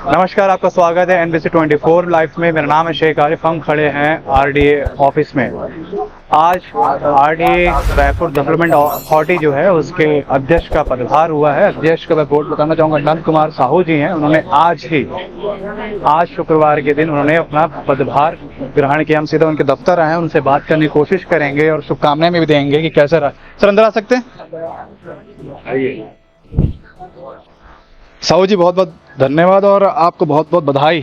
नमस्कार, आपका स्वागत है NBC 24 लाइव में। मेरा नाम है शेख आरिफ। हम खड़े हैं RDA ऑफिस में। आज RDA रायपुर डेवलपमेंट अथॉरिटी जो है उसके अध्यक्ष का पदभार हुआ है। अध्यक्ष का मैं बोर्ड बताना चाहूँगा, नंद कुमार साहू जी हैं। उन्होंने आज शुक्रवार के दिन उन्होंने अपना पदभार ग्रहण किया। हम सीधा उनके दफ्तर आए हैं, उनसे बात करने की कोशिश करेंगे और शुभकामनाएं भी देंगे कि कैसा रहा। सर अंदर आ सकते हैं? आइए। साहू जी, बहुत बहुत धन्यवाद और आपको बहुत बहुत बधाई।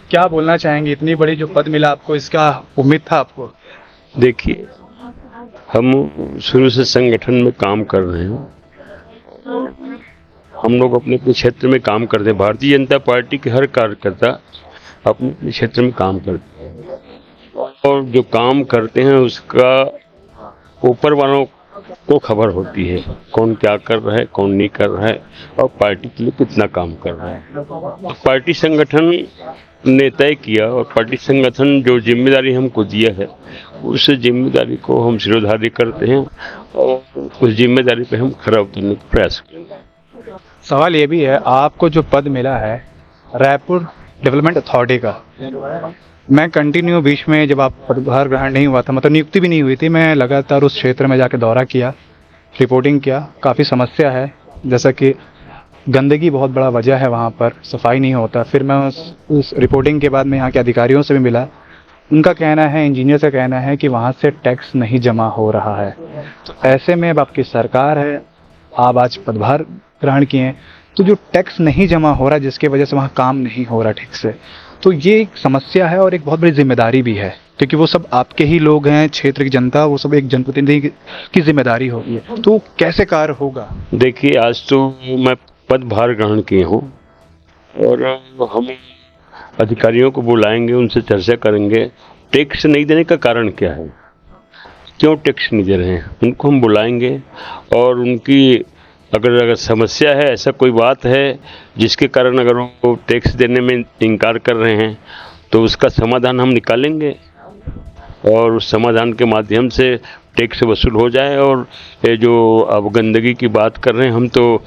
क्या बोलना चाहेंगे, इतनी बड़ी जो पद मिला आपको, इसका उम्मीद था आपको? देखिए, हम शुरू से संगठन में काम कर रहे हैं। हम लोग अपने अपने क्षेत्र में काम करते हैं। भारतीय जनता पार्टी के हर कार्यकर्ता अपने अपने क्षेत्र में काम करते हैं और जो काम करते हैं उसका ऊपर वालों को खबर होती है, कौन क्या कर रहा है, कौन नहीं कर रहा है और पार्टी के लिए कितना काम कर रहा है। तो पार्टी संगठन ने तय किया और पार्टी संगठन जो जिम्मेदारी हमको दिया है उस जिम्मेदारी को हम सिरोधार्य करते हैं और उस जिम्मेदारी पे हम खरा उतरने का प्रयास करेंगे। सवाल ये भी है, आपको जो पद मिला है रायपुर डेवलपमेंट अथॉरिटी का, मैं कंटिन्यू बीच में जब आप पदभार ग्रहण नहीं हुआ था, मतलब नियुक्ति भी नहीं हुई थी, मैं लगातार उस क्षेत्र में जाके दौरा किया, रिपोर्टिंग किया। काफ़ी समस्या है, जैसा कि गंदगी बहुत बड़ा वजह है, वहाँ पर सफाई नहीं होता। फिर मैं उस रिपोर्टिंग के बाद मैं यहाँ के अधिकारियों से भी मिला। उनका कहना है, इंजीनियर का कहना है कि वहाँ से टैक्स नहीं जमा हो रहा है। तो ऐसे में अब आपकी सरकार है, आप आज पदभार ग्रहण किए हैं, तो जो टैक्स नहीं जमा हो रहा जिसकी वजह से वहाँ काम नहीं हो रहा ठीक से, तो ये एक समस्या है और एक बहुत बड़ी जिम्मेदारी भी है, क्योंकि वो सब आपके ही लोग हैं, क्षेत्र की जनता, वो सब एक जनप्रतिनिधि की जिम्मेदारी होगी है। तो कैसे कार्य होगा? देखिए, आज तो मैं पदभार ग्रहण किए हूँ और हम अधिकारियों को बुलाएंगे, उनसे चर्चा करेंगे। टैक्स नहीं देने का कारण क्या है, क्यों टैक्स नहीं दे रहे हैं, उनको हम बुलाएंगे और उनकी अगर समस्या है, ऐसा कोई बात है जिसके कारण अगर वो टैक्स देने में इनकार कर रहे हैं तो उसका समाधान हम निकालेंगे और उस समाधान के माध्यम से टैक्स वसूल हो जाए। और ये जो अब गंदगी की बात कर रहे हैं, हम तो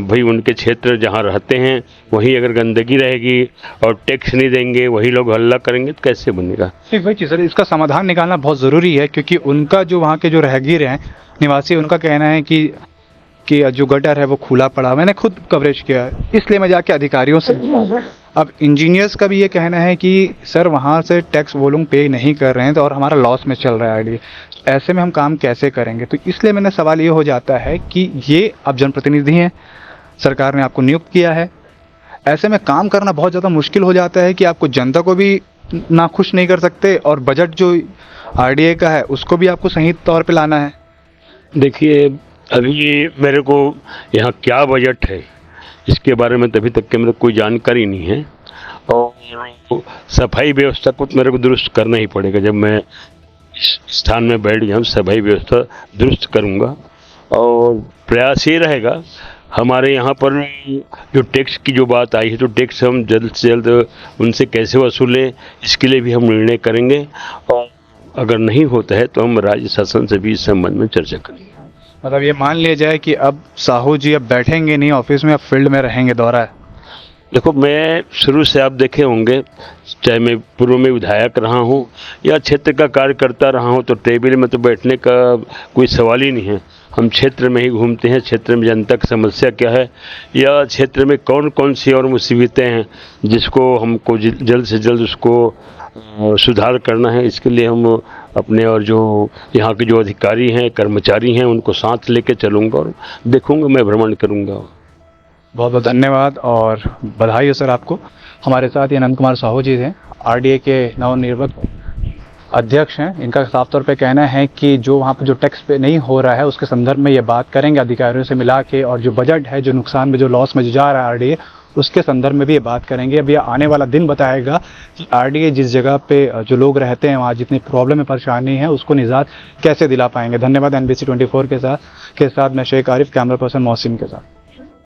भाई उनके क्षेत्र जहाँ रहते हैं वहीं अगर गंदगी रहेगी और टैक्स नहीं देंगे, वही लोग हल्ला करेंगे, तो कैसे बनेगा? ठीक भाई सर, इसका समाधान निकालना बहुत ज़रूरी है, क्योंकि उनका जो वहाँ के जो राहगीर हैं, निवासी, उनका कहना है कि जो गटर है वो खुला पड़ा। मैंने खुद कवरेज किया है, इसलिए मैं जाके अधिकारियों से। अब इंजीनियर्स का भी ये कहना है कि सर वहाँ से टैक्स वो लोग पे नहीं कर रहे हैं, तो और हमारा लॉस में चल रहा है आईडी, ऐसे में हम काम कैसे करेंगे? तो इसलिए मैंने सवाल ये हो जाता है कि ये आप जनप्रतिनिधि हैं, सरकार ने आपको नियुक्त किया है, ऐसे में काम करना बहुत ज़्यादा मुश्किल हो जाता है कि आपको जनता को भी नाखुश नहीं कर सकते और बजट जो RDA का है उसको भी आपको सही तौर पर लाना है। देखिए, अभी मेरे को यहाँ क्या बजट है इसके बारे में तभी तक के मेरे कोई जानकारी नहीं है और सफाई व्यवस्था को तो मेरे को दुरुस्त करना ही पड़ेगा। जब मैं इस स्थान में बैठ गया हूँ, सफाई व्यवस्था दुरुस्त करूँगा और प्रयास ये रहेगा। हमारे यहाँ पर जो टैक्स की जो बात आई है, तो टैक्स हम जल्द से जल्द उनसे कैसे वसूलें, इसके लिए भी हम निर्णय करेंगे और अगर नहीं होता है तो हम राज्य शासन से भी इस संबंध में चर्चा करेंगे। मतलब ये मान लिया जाए कि अब साहू जी अब बैठेंगे नहीं ऑफिस में, अब फील्ड में रहेंगे, दौरा है। देखो, मैं शुरू से आप देखे होंगे, चाहे मैं पूर्व में विधायक रहा हूँ या क्षेत्र का कार्यकर्ता रहा हूँ, तो टेबल में तो बैठने का कोई सवाल ही नहीं है। हम क्षेत्र में ही घूमते हैं, क्षेत्र में जनता की समस्या क्या है या क्षेत्र में कौन कौन सी और मुसीबतें हैं जिसको हमको जल्द से जल्द उसको सुधार करना है। इसके लिए हम अपने और जो यहाँ के जो अधिकारी हैं, कर्मचारी हैं, उनको साथ लेके चलूँगा और देखूँगा, मैं भ्रमण करूँगा। बहुत बहुत धन्यवाद और बधाई हो सर आपको। हमारे साथ ये नंद कुमार साहू जी हैं, RDA के नवनिर्वाचित अध्यक्ष हैं। इनका साफ तौर पे कहना है कि जो वहाँ पर जो टैक्स पे नहीं हो रहा है उसके संदर्भ में ये बात करेंगे अधिकारियों से मिला के, और जो बजट है, जो नुकसान में, जो लॉस में जो जा रहा है RDA, उसके संदर्भ में भी ये बात करेंगे। अब ये आने वाला दिन बताएगा कि RDA जिस जगह पे जो लोग रहते हैं वहाँ जितनी प्रॉब्लम है, परेशानी है, उसको निजात कैसे दिला पाएंगे। धन्यवाद। NBC 24 के साथ मैं शेख आरिफ, कैमरा पर्सन मोहसिन के साथ।